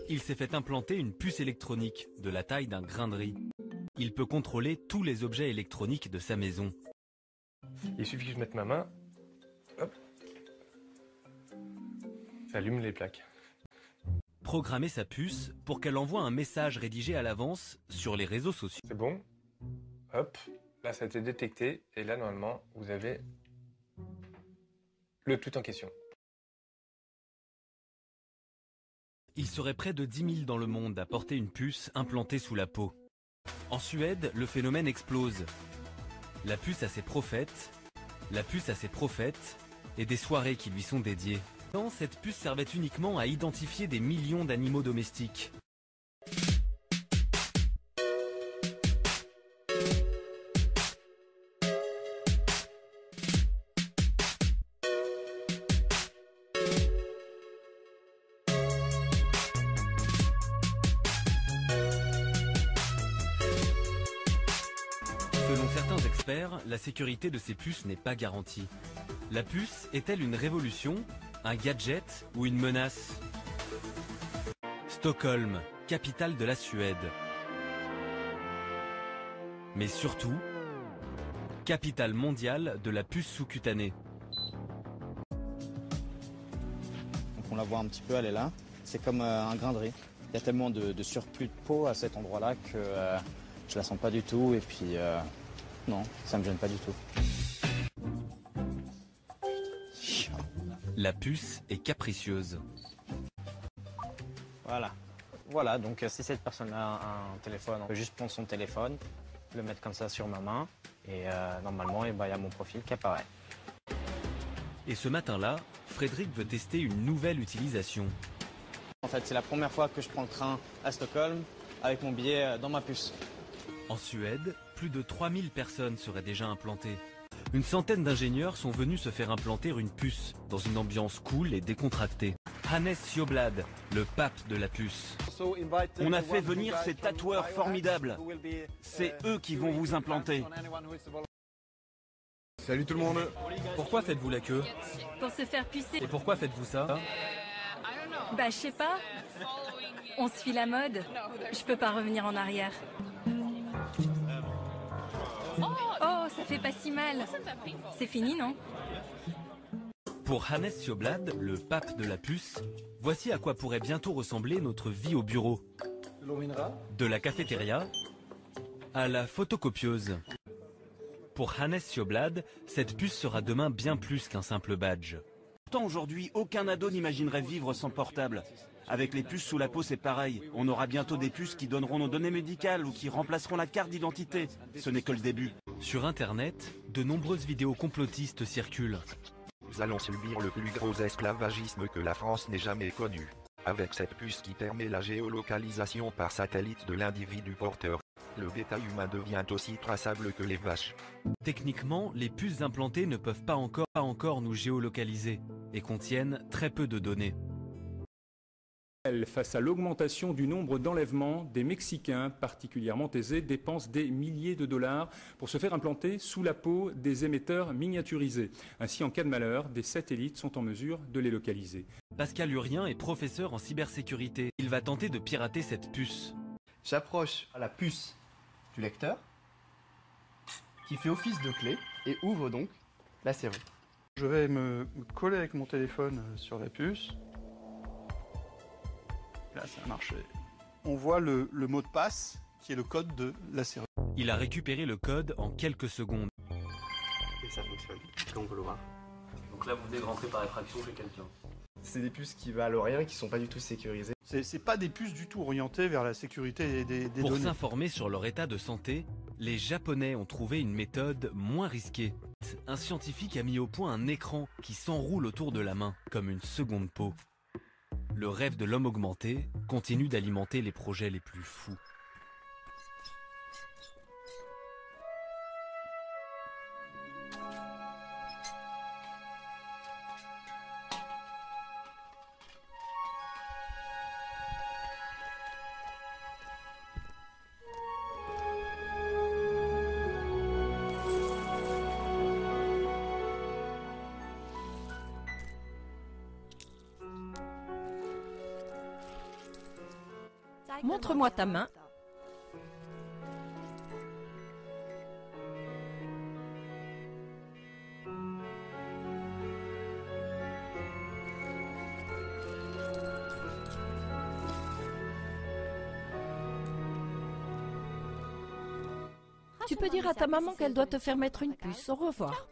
il s'est fait implanter une puce électronique de la taille d'un grain de riz. Il peut contrôler tous les objets électroniques de sa maison. Il suffit que je mette ma main, hop, ça allume les plaques. Programmer sa puce pour qu'elle envoie un message rédigé à l'avance sur les réseaux sociaux. C'est bon, hop, là ça a été détecté et là normalement vous avez le tout en question. Il serait près de 10 000 dans le monde à porter une puce implantée sous la peau. En Suède, le phénomène explose. La puce a ses prophètes, et des soirées qui lui sont dédiées. Avant, cette puce servait uniquement à identifier des millions d'animaux domestiques. Selon certains experts, la sécurité de ces puces n'est pas garantie. La puce est-elle une révolution, un gadget ou une menace? Stockholm, capitale de la Suède. Mais surtout, capitale mondiale de la puce sous-cutanée. Donc on la voit un petit peu, elle est là. C'est comme un grain de riz. Il y a tellement de surplus de peau à cet endroit-là que je la sens pas du tout. Et puis, non, ça me gêne pas du tout. La puce est capricieuse. Voilà, donc si cette personne-là a un téléphone, on peut juste prendre son téléphone, le mettre comme ça sur ma main, et normalement, il y a mon profil qui apparaît. Et ce matin-là, Frédéric veut tester une nouvelle utilisation. En fait, c'est la première fois que je prends le train à Stockholm avec mon billet dans ma puce. En Suède, plus de 3000 personnes seraient déjà implantées. Une centaine d'ingénieurs sont venus se faire implanter une puce dans une ambiance cool et décontractée. Hannes Sjöblad, le pape de la puce. On a fait venir ces tatoueurs formidables. C'est eux qui vont vous implanter. Salut tout le monde. Pourquoi faites-vous la queue? Pour se faire pucer. Et pourquoi faites-vous ça? Bah, je sais pas. On se file la mode. Je peux pas revenir en arrière. Oh, ça fait pas si mal. C'est fini, non? Pour Hannes Sjöblad, le pape de la puce, voici à quoi pourrait bientôt ressembler notre vie au bureau. De la cafétéria à la photocopieuse. Pour Hannes Sjöblad, cette puce sera demain bien plus qu'un simple badge. Pourtant aujourd'hui, aucun ado n'imaginerait vivre sans portable. Avec les puces sous la peau, c'est pareil. On aura bientôt des puces qui donneront nos données médicales ou qui remplaceront la carte d'identité. Ce n'est que le début. Sur Internet, de nombreuses vidéos complotistes circulent. Nous allons subir le plus gros esclavagisme que la France n'ait jamais connu. Avec cette puce qui permet la géolocalisation par satellite de l'individu porteur, le bétail humain devient aussi traçable que les vaches. Techniquement, les puces implantées ne peuvent pas encore nous géolocaliser et contiennent très peu de données. Face à l'augmentation du nombre d'enlèvements, des Mexicains particulièrement aisés dépensent des milliers de dollars pour se faire implanter sous la peau des émetteurs miniaturisés. Ainsi, en cas de malheur, des satellites sont en mesure de les localiser. Pascal Urien est professeur en cybersécurité. Il va tenter de pirater cette puce. J'approche la puce du lecteur qui fait office de clé et ouvre donc la serrure. Je vais me coller avec mon téléphone sur la puce. Là, ça a marché. On voit le mot de passe qui est le code de la serrure. Il a récupéré le code en quelques secondes. Et ça fonctionne, comme on peut le voir. Donc là, vous venez de rentrer par effraction chez quelqu'un. C'est des puces qui valent rien, qui sont pas du tout sécurisées. C'est pas des puces du tout orientées vers la sécurité des données. Pour s'informer sur leur état de santé, les Japonais ont trouvé une méthode moins risquée. Un scientifique a mis au point un écran qui s'enroule autour de la main, comme une seconde peau. Le rêve de l'homme augmenté continue d'alimenter les projets les plus fous. Montre-moi ta main. Tu peux dire à ta maman qu'elle doit te faire mettre une puce. Au revoir.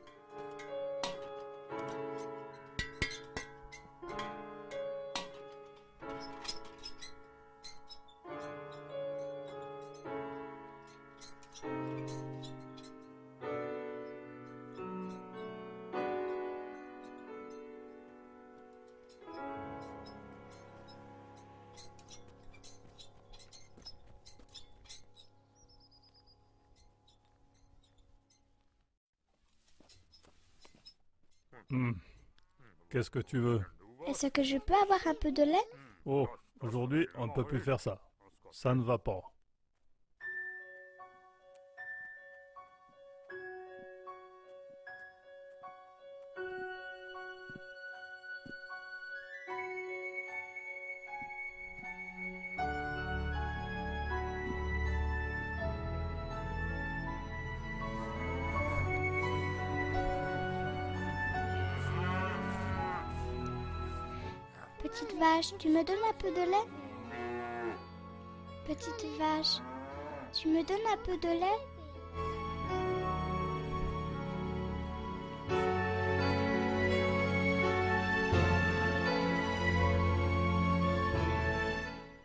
Qu'est-ce que tu veux? Est-ce que je peux avoir un peu de lait? Oh, aujourd'hui, on ne peut plus faire ça. Ça ne va pas. Petite vache, tu me donnes un peu de lait? Petite vache, tu me donnes un peu de lait?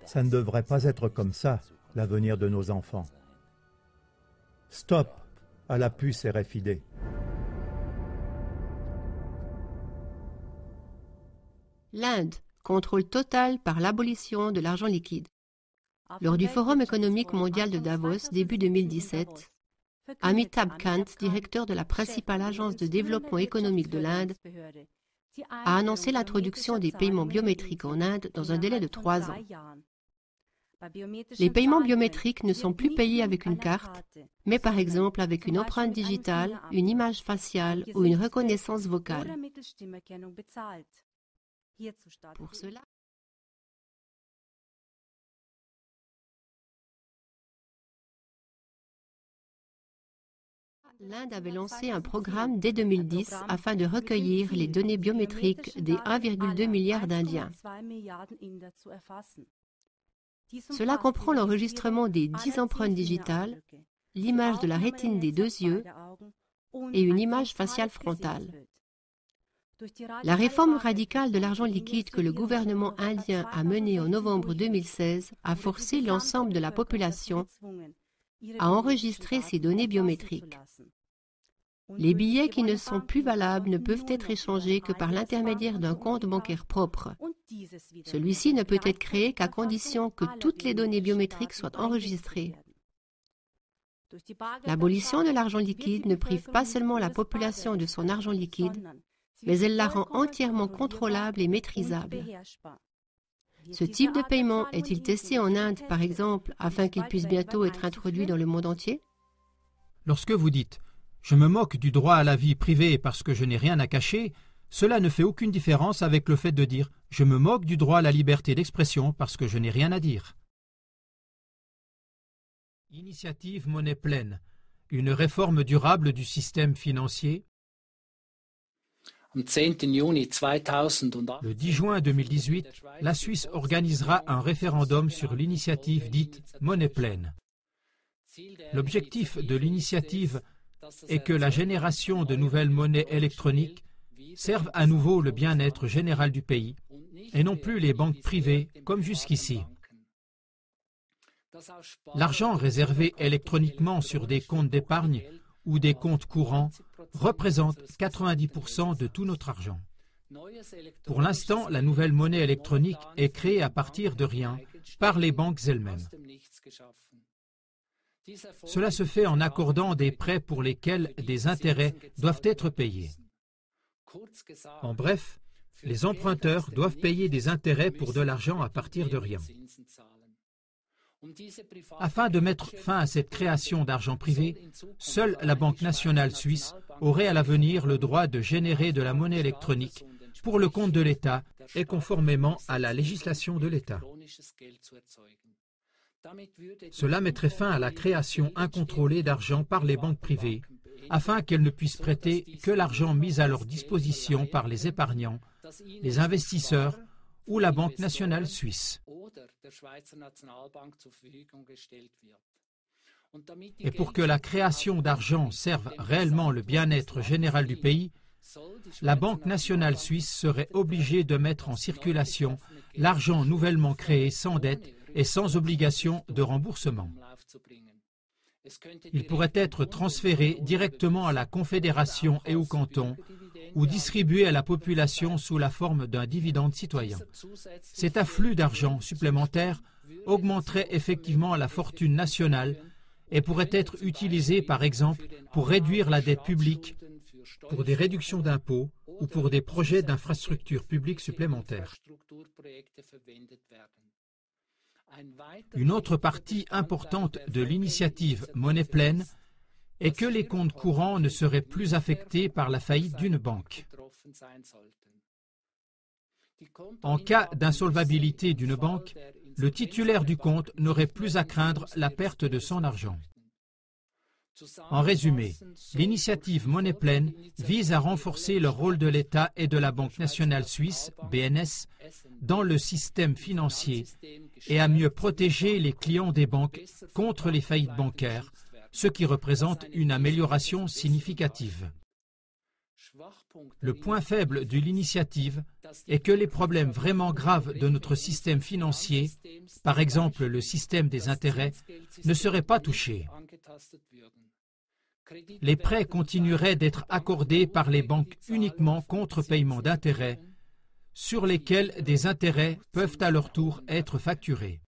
Ça ne devrait pas être comme ça, l'avenir de nos enfants. Stop à la puce RFID. L'Inde, contrôle total par l'abolition de l'argent liquide. Lors du Forum économique mondial de Davos, début 2017, Amitabh Kant, directeur de la principale agence de développement économique de l'Inde, a annoncé l'introduction des paiements biométriques en Inde dans un délai de 3 ans. Les paiements biométriques ne sont plus payés avec une carte, mais par exemple avec une empreinte digitale, une image faciale ou une reconnaissance vocale. Pour cela, l'Inde avait lancé un programme dès 2010 afin de recueillir les données biométriques des 1,2 milliard d'Indiens. Cela comprend l'enregistrement des 10 empreintes digitales, l'image de la rétine des 2 yeux et une image faciale frontale. La réforme radicale de l'argent liquide que le gouvernement indien a menée en novembre 2016 a forcé l'ensemble de la population à enregistrer ces données biométriques. Les billets qui ne sont plus valables ne peuvent être échangés que par l'intermédiaire d'un compte bancaire propre. Celui-ci ne peut être créé qu'à condition que toutes les données biométriques soient enregistrées. L'abolition de l'argent liquide ne prive pas seulement la population de son argent liquide, mais elle la rend entièrement contrôlable et maîtrisable. Ce type de paiement est-il testé en Inde, par exemple, afin qu'il puisse bientôt être introduit dans le monde entier? Lorsque vous dites « je me moque du droit à la vie privée parce que je n'ai rien à cacher », cela ne fait aucune différence avec le fait de dire « je me moque du droit à la liberté d'expression parce que je n'ai rien à dire ». Initiative monnaie pleine, une réforme durable du système financier. Le 10 juin 2018, la Suisse organisera un référendum sur l'initiative dite « monnaie pleine ». L'objectif de l'initiative est que la génération de nouvelles monnaies électroniques serve à nouveau le bien-être général du pays et non plus les banques privées comme jusqu'ici. L'argent réservé électroniquement sur des comptes d'épargne ou des comptes courants représente 90% de tout notre argent. Pour l'instant, la nouvelle monnaie électronique est créée à partir de rien par les banques elles-mêmes. Cela se fait en accordant des prêts pour lesquels des intérêts doivent être payés. En bref, les emprunteurs doivent payer des intérêts pour de l'argent à partir de rien. Afin de mettre fin à cette création d'argent privé, seule la Banque nationale suisse aurait à l'avenir le droit de générer de la monnaie électronique pour le compte de l'État et conformément à la législation de l'État. Cela mettrait fin à la création incontrôlée d'argent par les banques privées, afin qu'elles ne puissent prêter que l'argent mis à leur disposition par les épargnants, les investisseurs ou la Banque nationale suisse. Et pour que la création d'argent serve réellement le bien-être général du pays, la Banque nationale suisse serait obligée de mettre en circulation l'argent nouvellement créé sans dette et sans obligation de remboursement. Il pourrait être transféré directement à la Confédération et au canton ou distribué à la population sous la forme d'un dividende citoyen. Cet afflux d'argent supplémentaire augmenterait effectivement la fortune nationale et pourrait être utilisé par exemple pour réduire la dette publique, pour des réductions d'impôts ou pour des projets d'infrastructures publiques supplémentaires. Une autre partie importante de l'initiative Monnaie pleine est que les comptes courants ne seraient plus affectés par la faillite d'une banque. En cas d'insolvabilité d'une banque, le titulaire du compte n'aurait plus à craindre la perte de son argent. En résumé, l'initiative Monnaie pleine vise à renforcer le rôle de l'État et de la Banque nationale suisse, BNS, dans le système financier et à mieux protéger les clients des banques contre les faillites bancaires, ce qui représente une amélioration significative. Le point faible de l'initiative est que les problèmes vraiment graves de notre système financier, par exemple le système des intérêts, ne seraient pas touchés. Les prêts continueraient d'être accordés par les banques uniquement contre paiement d'intérêts, sur lesquels des intérêts peuvent à leur tour être facturés.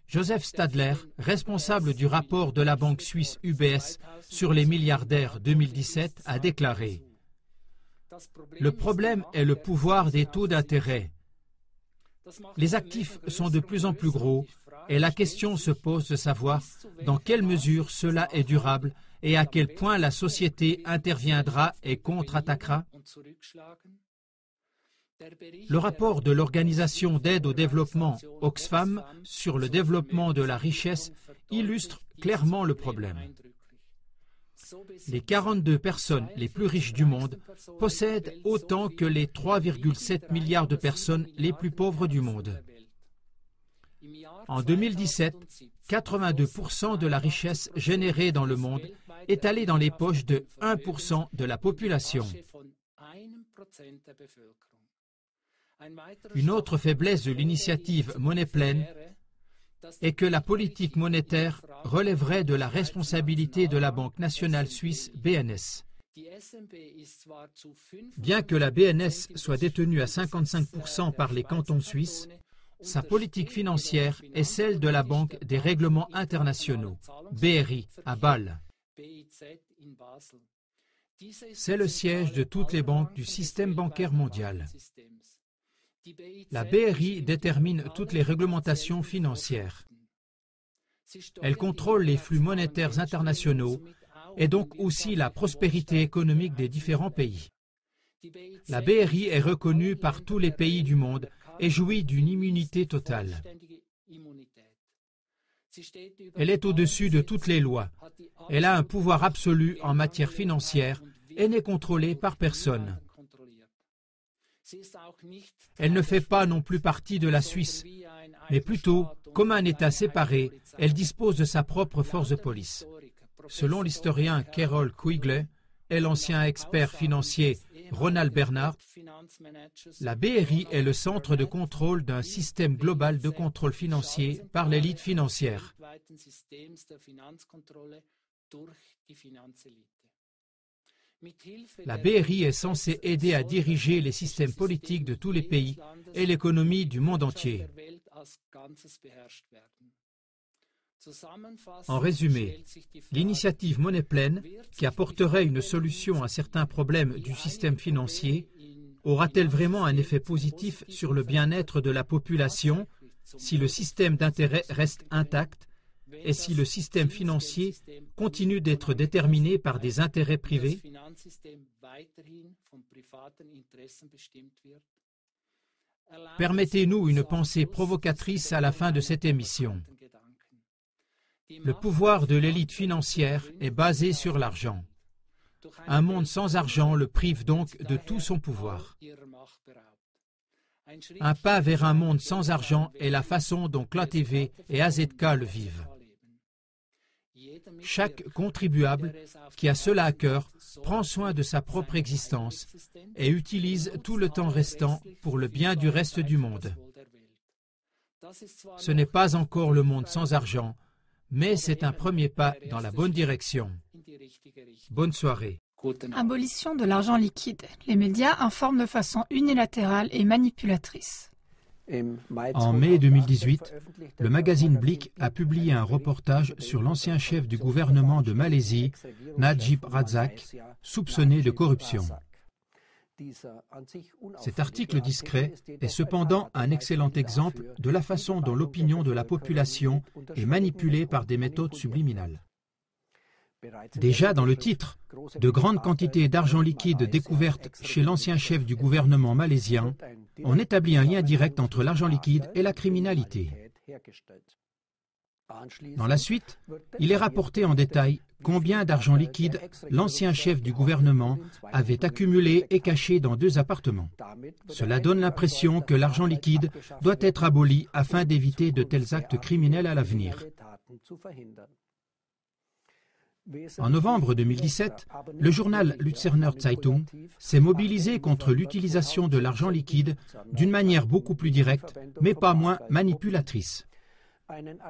Joseph Stadler, responsable du rapport de la banque suisse UBS sur les milliardaires 2017, a déclaré « Le problème est le pouvoir des taux d'intérêt. Les actifs sont de plus en plus gros et la question se pose de savoir dans quelle mesure cela est durable et à quel point la société interviendra et contre-attaquera. » Le rapport de l'Organisation d'aide au développement Oxfam sur le développement de la richesse illustre clairement le problème. Les 42 personnes les plus riches du monde possèdent autant que les 3,7 milliards de personnes les plus pauvres du monde. En 2017, 82% de la richesse générée dans le monde est allée dans les poches de 1% de la population. Une autre faiblesse de l'initiative Monnaie pleine est que la politique monétaire relèverait de la responsabilité de la Banque nationale suisse BNS. Bien que la BNS soit détenue à 55% par les cantons suisses, sa politique financière est celle de la Banque des règlements internationaux, BRI, à Bâle. C'est le siège de toutes les banques du système bancaire mondial. La BRI détermine toutes les réglementations financières. Elle contrôle les flux monétaires internationaux et donc aussi la prospérité économique des différents pays. La BRI est reconnue par tous les pays du monde et jouit d'une immunité totale. Elle est au-dessus de toutes les lois. Elle a un pouvoir absolu en matière financière et n'est contrôlée par personne. Elle ne fait pas non plus partie de la Suisse, mais plutôt, comme un État séparé, elle dispose de sa propre force de police. Selon l'historien Carol Quigley et l'ancien expert financier Ronald Bernard, la BRI est le centre de contrôle d'un système global de contrôle financier par l'élite financière. La BRI est censée aider à diriger les systèmes politiques de tous les pays et l'économie du monde entier. En résumé, l'initiative Monnaie pleine, qui apporterait une solution à certains problèmes du système financier, aura-t-elle vraiment un effet positif sur le bien-être de la population si le système d'intérêt reste intact et si le système financier continue d'être déterminé par des intérêts privés? Permettez-nous une pensée provocatrice à la fin de cette émission. Le pouvoir de l'élite financière est basé sur l'argent. Un monde sans argent le prive donc de tout son pouvoir. Un pas vers un monde sans argent est la façon dont CLA-TV et AZK le vivent. Chaque contribuable qui a cela à cœur prend soin de sa propre existence et utilise tout le temps restant pour le bien du reste du monde. Ce n'est pas encore le monde sans argent, mais c'est un premier pas dans la bonne direction. Bonne soirée. Abolition de l'argent liquide. Les médias informent de façon unilatérale et manipulatrice. En mai 2018, le magazine Blick a publié un reportage sur l'ancien chef du gouvernement de Malaisie, Najib Razak, soupçonné de corruption. Cet article discret est cependant un excellent exemple de la façon dont l'opinion de la population est manipulée par des méthodes subliminales. Déjà dans le titre, de grandes quantités d'argent liquide découvertes chez l'ancien chef du gouvernement malaisien, on établit un lien direct entre l'argent liquide et la criminalité. Dans la suite, il est rapporté en détail combien d'argent liquide l'ancien chef du gouvernement avait accumulé et caché dans 2 appartements. Cela donne l'impression que l'argent liquide doit être aboli afin d'éviter de tels actes criminels à l'avenir. En novembre 2017, le journal Luzerner Zeitung s'est mobilisé contre l'utilisation de l'argent liquide d'une manière beaucoup plus directe, mais pas moins manipulatrice.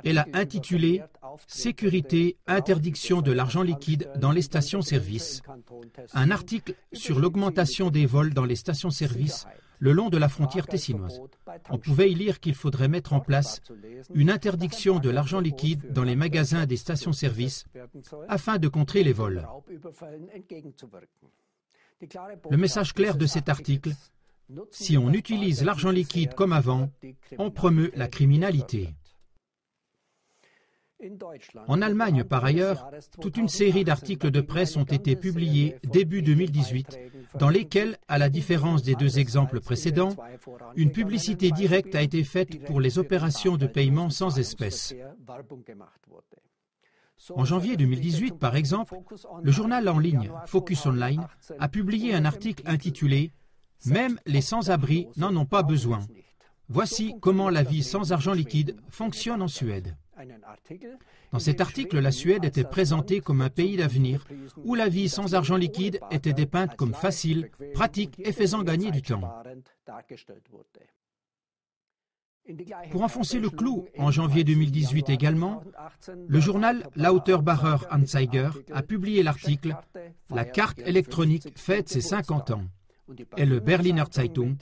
Elle a intitulé « Sécurité, interdiction de l'argent liquide dans les stations-service », un article sur l'augmentation des vols dans les stations-service le long de la frontière tessinoise. On pouvait y lire qu'il faudrait mettre en place une interdiction de l'argent liquide dans les magasins des stations-service afin de contrer les vols. Le message clair de cet article, si on utilise l'argent liquide comme avant, on promeut la criminalité. En Allemagne, par ailleurs, toute une série d'articles de presse ont été publiés début 2018, dans lesquels, à la différence des 2 exemples précédents, une publicité directe a été faite pour les opérations de paiement sans espèces. En janvier 2018, par exemple, le journal en ligne Focus Online a publié un article intitulé « Même les sans-abri n'en ont pas besoin. Voici comment la vie sans argent liquide fonctionne en Suède. » Dans cet article, la Suède était présentée comme un pays d'avenir où la vie sans argent liquide était dépeinte comme facile, pratique et faisant gagner du temps. Pour enfoncer le clou, en janvier 2018 également, le journal Lauterbacher Anzeiger a publié l'article « La carte électronique fête ses 50 ans » et le Berliner Zeitung,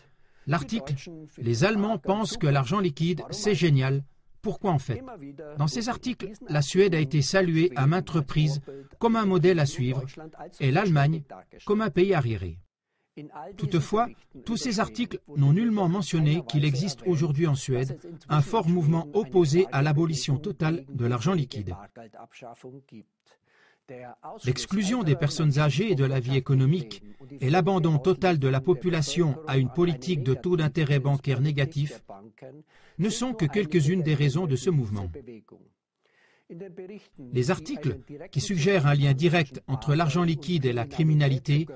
l'article « Les Allemands pensent que l'argent liquide, c'est génial. Pourquoi en fait ?» Dans ces articles, la Suède a été saluée à maintes reprises comme un modèle à suivre et l'Allemagne comme un pays arriéré. Toutefois, tous ces articles n'ont nullement mentionné qu'il existe aujourd'hui en Suède un fort mouvement opposé à l'abolition totale de l'argent liquide. L'exclusion des personnes âgées de la vie économique et l'abandon total de la population à une politique de taux d'intérêt bancaire négatif ne sont que quelques-unes des raisons de ce mouvement. Les articles qui suggèrent un lien direct entre l'argent liquide et la criminalité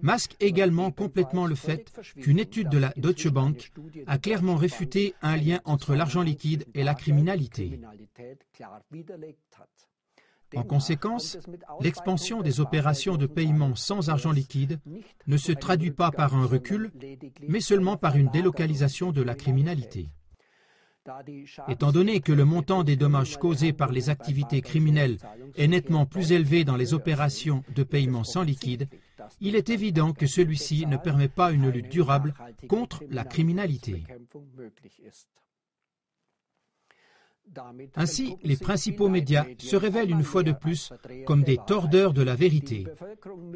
masquent également complètement le fait qu'une étude de la Deutsche Bank a clairement réfuté un lien entre l'argent liquide et la criminalité. En conséquence, l'expansion des opérations de paiement sans argent liquide ne se traduit pas par un recul, mais seulement par une délocalisation de la criminalité. Étant donné que le montant des dommages causés par les activités criminelles est nettement plus élevé dans les opérations de paiement sans liquide, il est évident que celui-ci ne permet pas une lutte durable contre la criminalité. Ainsi, les principaux médias se révèlent une fois de plus comme des tordeurs de la vérité.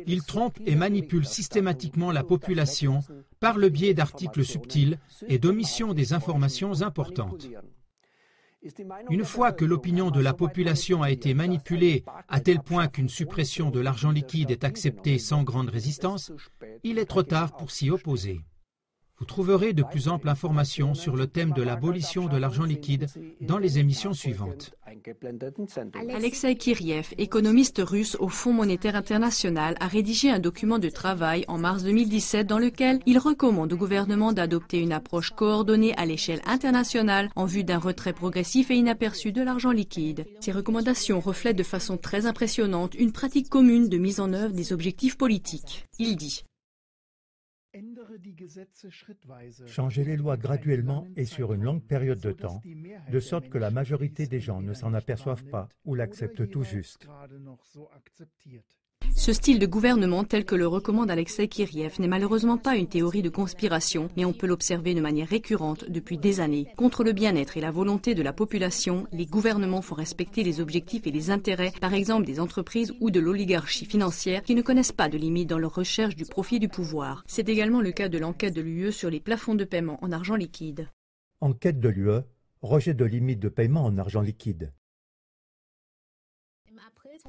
Ils trompent et manipulent systématiquement la population par le biais d'articles subtils et d'omission des informations importantes. Une fois que l'opinion de la population a été manipulée à tel point qu'une suppression de l'argent liquide est acceptée sans grande résistance, il est trop tard pour s'y opposer. Vous trouverez de plus amples informations sur le thème de l'abolition de l'argent liquide dans les émissions suivantes. Alexei Kiriev, économiste russe au Fonds monétaire international, a rédigé un document de travail en mars 2017 dans lequel il recommande au gouvernement d'adopter une approche coordonnée à l'échelle internationale en vue d'un retrait progressif et inaperçu de l'argent liquide. Ces recommandations reflètent de façon très impressionnante une pratique commune de mise en œuvre des objectifs politiques. Il dit: Changez les lois graduellement et sur une longue période de temps, de sorte que la majorité des gens ne s'en aperçoivent pas ou l'acceptent tout juste. Ce style de gouvernement, tel que le recommande Alexei Kiriev, n'est malheureusement pas une théorie de conspiration, mais on peut l'observer de manière récurrente depuis des années. Contre le bien-être et la volonté de la population, les gouvernements font respecter les objectifs et les intérêts, par exemple des entreprises ou de l'oligarchie financière, qui ne connaissent pas de limites dans leur recherche du profit et du pouvoir. C'est également le cas de l'enquête de l'UE sur les plafonds de paiement en argent liquide. Enquête de l'UE, rejet de limites de paiement en argent liquide.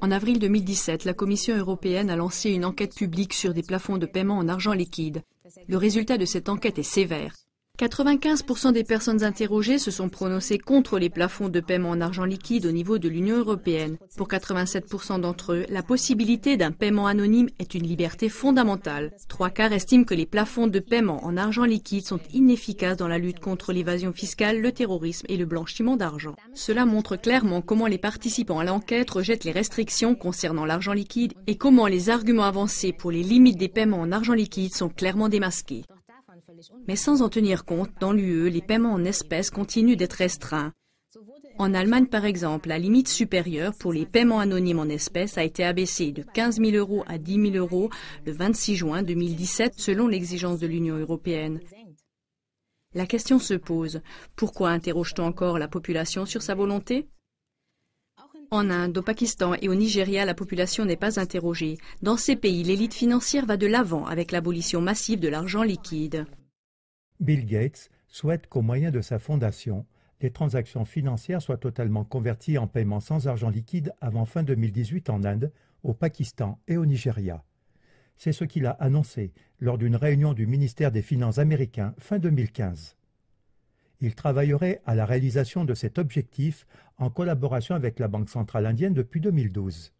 En avril 2017, la Commission européenne a lancé une enquête publique sur des plafonds de paiement en argent liquide. Le résultat de cette enquête est sévère. 95% des personnes interrogées se sont prononcées contre les plafonds de paiement en argent liquide au niveau de l'Union européenne. Pour 87% d'entre eux, la possibilité d'un paiement anonyme est une liberté fondamentale. 3/4 estiment que les plafonds de paiement en argent liquide sont inefficaces dans la lutte contre l'évasion fiscale, le terrorisme et le blanchiment d'argent. Cela montre clairement comment les participants à l'enquête rejettent les restrictions concernant l'argent liquide et comment les arguments avancés pour les limites des paiements en argent liquide sont clairement démasqués. Mais sans en tenir compte, dans l'UE, les paiements en espèces continuent d'être restreints. En Allemagne, par exemple, la limite supérieure pour les paiements anonymes en espèces a été abaissée de 15 000 € à 10 000 € le 26 juin 2017, selon l'exigence de l'Union européenne. La question se pose, pourquoi interroge-t-on encore la population sur sa volonté ? En Inde, au Pakistan et au Nigeria, la population n'est pas interrogée. Dans ces pays, l'élite financière va de l'avant avec l'abolition massive de l'argent liquide. Bill Gates souhaite qu'au moyen de sa fondation, les transactions financières soient totalement converties en paiement sans argent liquide avant fin 2018 en Inde, au Pakistan et au Nigeria. C'est ce qu'il a annoncé lors d'une réunion du ministère des Finances américain fin 2015. Il travaillerait à la réalisation de cet objectif en collaboration avec la Banque centrale indienne depuis 2012.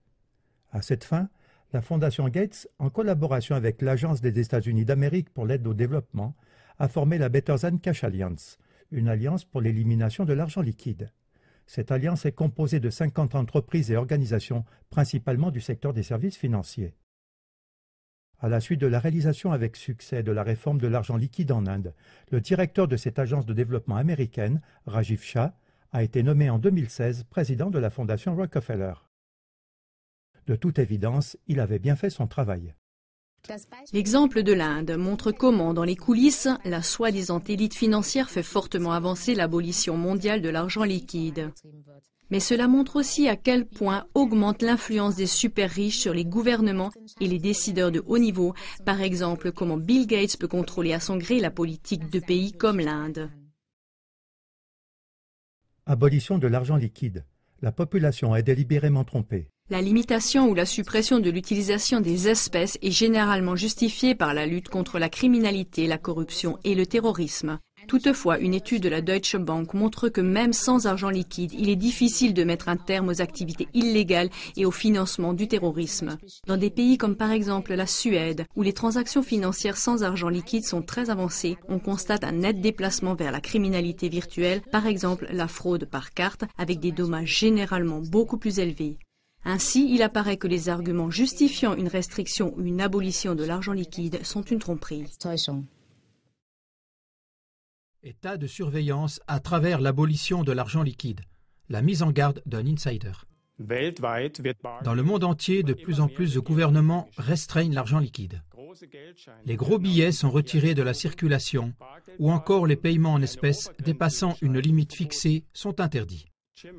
À cette fin, la Fondation Gates, en collaboration avec l'Agence des États-Unis d'Amérique pour l'aide au développement, a formé la Better Than Cash Alliance, une alliance pour l'élimination de l'argent liquide. Cette alliance est composée de 50 entreprises et organisations, principalement du secteur des services financiers. À la suite de la réalisation avec succès de la réforme de l'argent liquide en Inde, le directeur de cette agence de développement américaine, Rajiv Shah, a été nommé en 2016 président de la Fondation Rockefeller. De toute évidence, il avait bien fait son travail. L'exemple de l'Inde montre comment, dans les coulisses, la soi-disant élite financière fait fortement avancer l'abolition mondiale de l'argent liquide. Mais cela montre aussi à quel point augmente l'influence des super riches sur les gouvernements et les décideurs de haut niveau, par exemple comment Bill Gates peut contrôler à son gré la politique de pays comme l'Inde. Abolition de l'argent liquide. La population est délibérément trompée. La limitation ou la suppression de l'utilisation des espèces est généralement justifiée par la lutte contre la criminalité, la corruption et le terrorisme. Toutefois, une étude de la Deutsche Bank montre que même sans argent liquide, il est difficile de mettre un terme aux activités illégales et au financement du terrorisme. Dans des pays comme par exemple la Suède, où les transactions financières sans argent liquide sont très avancées, on constate un net déplacement vers la criminalité virtuelle, par exemple la fraude par carte, avec des dommages généralement beaucoup plus élevés. Ainsi, il apparaît que les arguments justifiant une restriction ou une abolition de l'argent liquide sont une tromperie. État de surveillance à travers l'abolition de l'argent liquide. La mise en garde d'un insider. Dans le monde entier, de plus en plus de gouvernements restreignent l'argent liquide. Les gros billets sont retirés de la circulation ou encore les paiements en espèces dépassant une limite fixée sont interdits.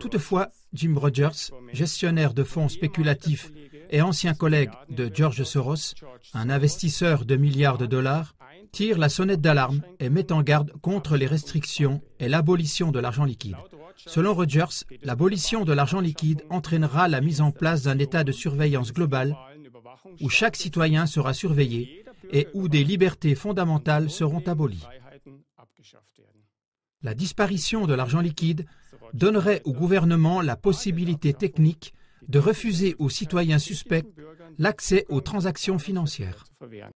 Toutefois, Jim Rogers, gestionnaire de fonds spéculatifs et ancien collègue de George Soros, un investisseur de milliards de dollars, tire la sonnette d'alarme et met en garde contre les restrictions et l'abolition de l'argent liquide. Selon Rogers, l'abolition de l'argent liquide entraînera la mise en place d'un état de surveillance globale où chaque citoyen sera surveillé et où des libertés fondamentales seront abolies. La disparition de l'argent liquide donnerait au gouvernement la possibilité technique de refuser aux citoyens suspects l'accès aux transactions financières.